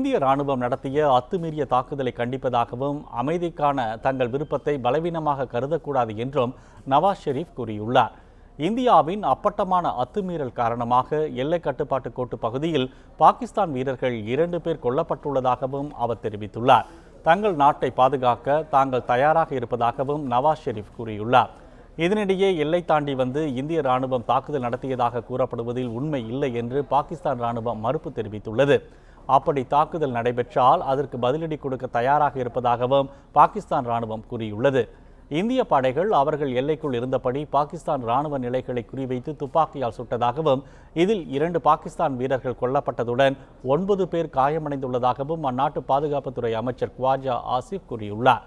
இந்திய ராணுவம் நடத்திய அத்துமீறிய தாக்குதலை கண்டிப்பதாகவும் அமைதிக்கான தங்கள் விருப்பத்தை பலவீனமாக கருதக்கூடாது என்றும் நவாஸ் ஷெரீப் கூறியுள்ளார். இந்தியாவின் அப்பட்டமான அத்துமீறல் காரணமாக எல்லை கட்டுப்பாட்டு கோட்டு பகுதியில் பாகிஸ்தான் வீரர்கள் 2 பேர் கொல்லப்பட்டுள்ளதாகவும் அவர் தெரிவித்துள்ளார். தங்கள் நாட்டை பாதுகாக்க தாங்கள் தயாராக இருப்பதாகவும் நவாஸ் ஷெரீப் கூறியுள்ளார். இதனிடையே எல்லை தாண்டி வந்து இந்திய ராணுவம் தாக்குதல் நடத்தியதாக கூறப்படுவதில் உண்மை இல்லை என்று பாகிஸ்தான் ராணுவம் மறுப்பு தெரிவித்துள்ளது. அப்படி தாக்குதல் நடைபெற்றால் அதற்கு பதிலடி கொடுக்க தயாராக இருப்பதாகவும் பாகிஸ்தான் ராணுவம் கூறியுள்ளது. இந்திய படைகள் அவர்கள் எல்லைக்குள் இருந்தபடி பாகிஸ்தான் ராணுவ நிலைகளை குறிவைத்து துப்பாக்கியால் சுட்டதாகவும் இதில் 2 பாகிஸ்தான் வீரர்கள் கொல்லப்பட்டதுடன் 9 பேர் காயமடைந்துள்ளதாகவும் அந்நாட்டு பாதுகாப்புத்துறை அமைச்சர் குவாஜா ஆசிப் கூறியுள்ளார்.